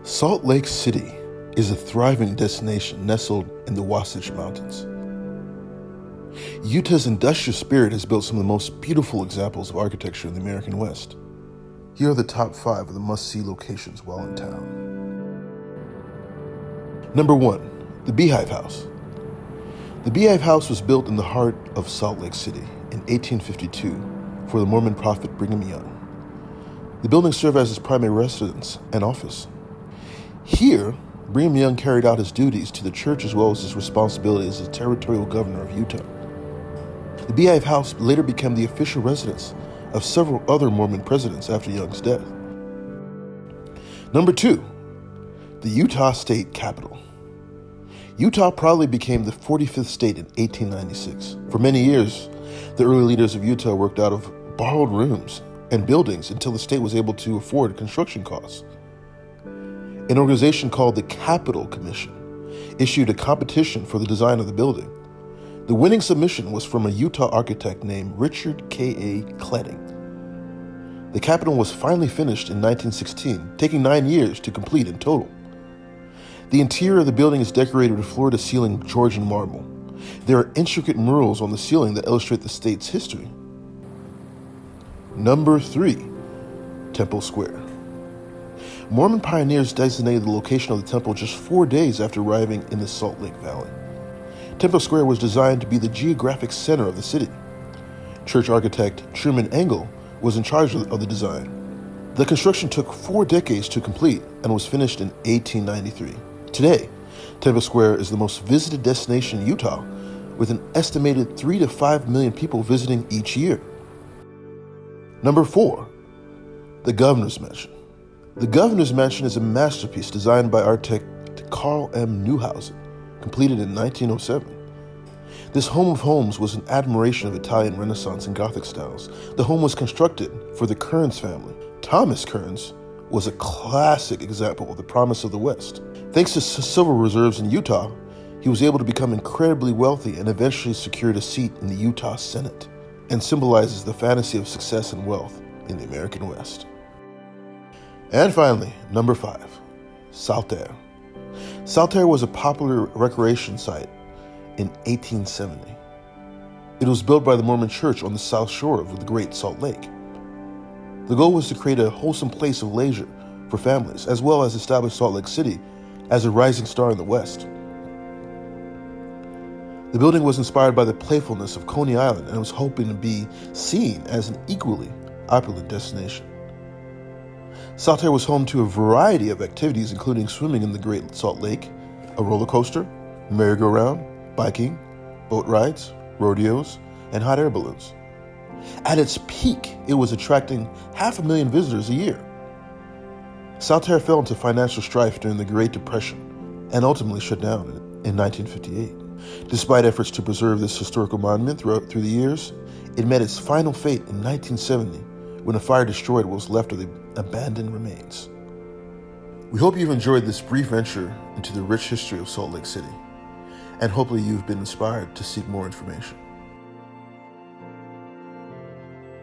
Salt Lake City is a thriving destination nestled in the Wasatch Mountains. Utah's industrial spirit has built some of the most beautiful examples of architecture in the American West. Here are the top 5 of the must-see locations while in town. Number 1, the Beehive House. The Beehive House was built in the heart of Salt Lake City in 1852 for the Mormon prophet Brigham Young. The building served as his primary residence and office. Here, Brigham Young carried out his duties to the church as well as his responsibility as the territorial governor of Utah. The Beehive House later became the official residence of several other Mormon presidents after Young's death. Number 2, the Utah State Capitol. Utah proudly became the 45th state in 1896. For many years, the early leaders of Utah worked out of borrowed rooms and buildings until the state was able to afford construction costs. An organization called the Capitol Commission issued a competition for the design of the building. The winning submission was from a Utah architect named Richard K.A. Kledding. The Capitol was finally finished in 1916, taking 9 years to complete in total. The interior of the building is decorated with floor-to-ceiling Georgian marble. There are intricate murals on the ceiling that illustrate the state's history. Number 3, Temple Square. Mormon pioneers designated the location of the temple just 4 days after arriving in the Salt Lake Valley. Temple Square was designed to be the geographic center of the city. Church architect Truman Engel was in charge of the design. The construction took 4 decades to complete and was finished in 1893. Today, Temple Square is the most visited destination in Utah, with an estimated 3 to 5 million people visiting each year. Number 4, the Governor's Mansion. The Governor's Mansion is a masterpiece designed by architect Carl M. Newhausen, completed in 1907. This home of homes was an admiration of Italian Renaissance and Gothic styles. The home was constructed for the Kearns family. Thomas Kearns was a classic example of the promise of the West. Thanks to silver reserves in Utah, he was able to become incredibly wealthy and eventually secured a seat in the Utah Senate, and symbolizes the fantasy of success and wealth in the American West. And finally, number 5, Saltaire. Saltaire was a popular recreation site in 1870. It was built by the Mormon Church on the south shore of the Great Salt Lake. The goal was to create a wholesome place of leisure for families, as well as establish Salt Lake City as a rising star in the West. The building was inspired by the playfulness of Coney Island and was hoping to be seen as an equally opulent destination. Saltaire was home to a variety of activities, including swimming in the Great Salt Lake, a roller coaster, merry-go-round, biking, boat rides, rodeos, and hot air balloons. At its peak, it was attracting 500,000 visitors a year. Saltaire fell into financial strife during the Great Depression and ultimately shut down in 1958. Despite efforts to preserve this historical monument through the years, it met its final fate in 1970 when a fire destroyed what was left of the abandoned remains. We hope you've enjoyed this brief venture into the rich history of Salt Lake City, and hopefully you've been inspired to seek more information.